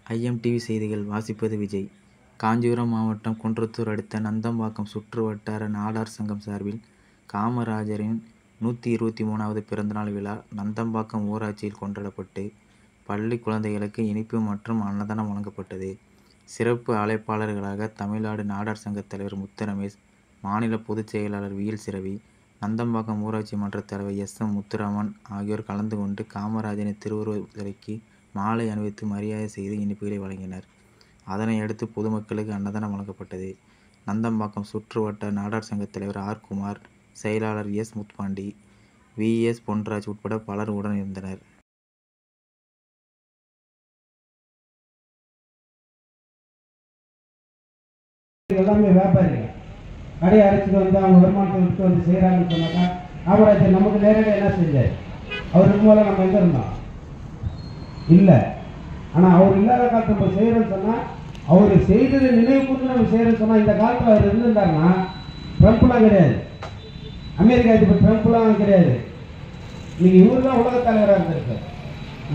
IMDb செய்திகள் வாசிப்பது விஜய். காஞ்சிபுரம் மாவட்டம் குன்றத்தூர் அடுத்த நந்தம்பாக்கம் சுற்று வட்டார நாடார் சங்கம் சார்பில் காமராஜரின் 123வது பிறந்தநாள் விழா நந்தம்பாக்கம் ஊராட்சியில் கொண்டாடப்பட்டு பள்ளி குழந்தைகளுக்கு இனிப்பு மற்றும் அன்னதானம் வழங்கப்பட்டது. சிறப்பு அழைப்பாளர்களாக தமிழ்நாடு நாடார் சங்க தலைவர் முத்துரமேஷ், மாநில பொதுச் செயலாளர் விஎல் சிரவி, நந்தம்பாக்கம் ஊராட்சி மன்ற தலைவர் எஸ்.எம். முத்துராமன் ஆகியோர் கலந்து கொண்டு காமராஜரின் திருவுருவ சிலைக்கு மாலை அணிவித்து மரியாதை செய்து இனிப்புகளை வழங்கினர். அதனையடுத்து பொதுமக்களுக்கு அன்னதானம் வழங்கப்பட்டது. நந்தம்பாக்கம் சுற்று வட்டார நாடார் சங்க தலைவர் ஆர். குமார், செயலாளர் எஸ். முத்துப்பாண்டி, வி.எஸ். பொன்ராஜ் உட்பட பலர் உடன் இருந்தனர். எல்லாமே வியாபாரிகள் கடையை அரைச்சிட்டு வந்து அவங்க வருமானத்தை விட்டு வந்து செய்கிறாங்கன்னு சொன்னாக்கா காமராஜர் நமக்கு நேரடியாக என்ன செஞ்சார்? அவருக்கு மேலே நம்ம எங்கே இருந்தோம்? இல்லை. ஆனால் அவர் இல்லாத காலத்தில் நம்ம செய்கிறோன்னு சொன்னால் அவர் செய்ததை நினைவு கூர்ந்து நம்ம செய்கிறோன்னு சொன்னால் இந்த காலத்தில் அவர் இருந்திருந்தாருன்னா ட்ரம்ப்லாம் கிடையாது, அமெரிக்கா அதிபர் ட்ரம்ப்லாம் கிடையாது. நீங்கள் இவர் தான் உலக தலைவராக இருந்திருக்கார்.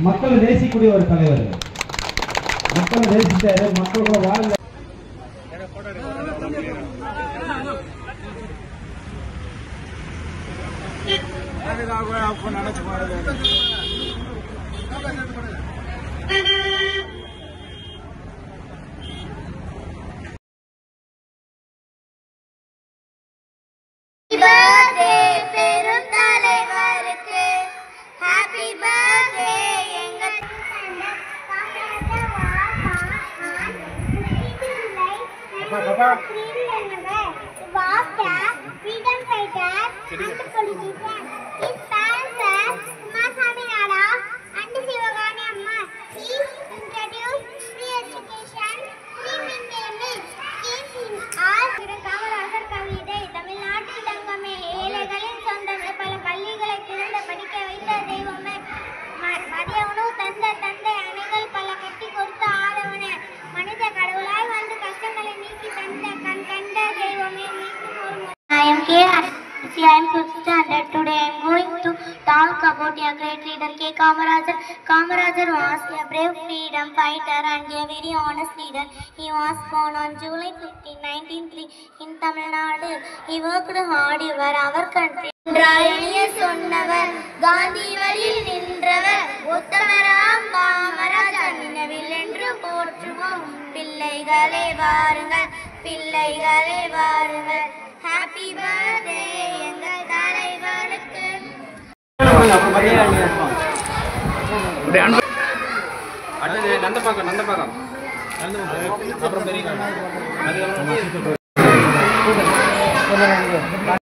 மக்களை நேசிக்கூடிய ஒரு தலைவர். மக்களை நேசித்தாரு, மக்களோட வாழ்ந்த freedom fighter and politician. His parents are Kumasami Nada and Sivagani Amma. He introduced free education, free midday meal, schemes in all. Kamarajar கவிதை தமிழ்நாட்டில் தங்கமே, ஏழைகளின் சொந்தமே, பல பள்ளிகளை திறந்த படிக்க வைத்த தெய்வமே, மதிய உணவு தந்த தந்தை, அணைகள் பல கட்டி கொடுத்த ஆதவனே, மனித கடவுளாய் வந்து கஷ்டங்களை நீக்கி தந்த கண் கண்ட தெய்வமே. I am K. I am 5th standard. Today I am going to talk about a great leader, K. Kamarajar. Kamarajar was a brave freedom fighter and a very honest leader. He was born on July 15, 1903 in Tamil Nadu. He worked hard for our country. ராயணிய சொன்னவர், காந்தி வழியில் நின்றவர், உத்தமராம் காமராஜர் நினைவில் என்று போற்றுவோம். பிள்ளைகளே வாருங்கள், பிள்ளைகளே வாருங்கள், ஹாப்பி பர்த்டே எங்கள் தலைவனுக்கு. நந்தபாக்கம் அப்புறம்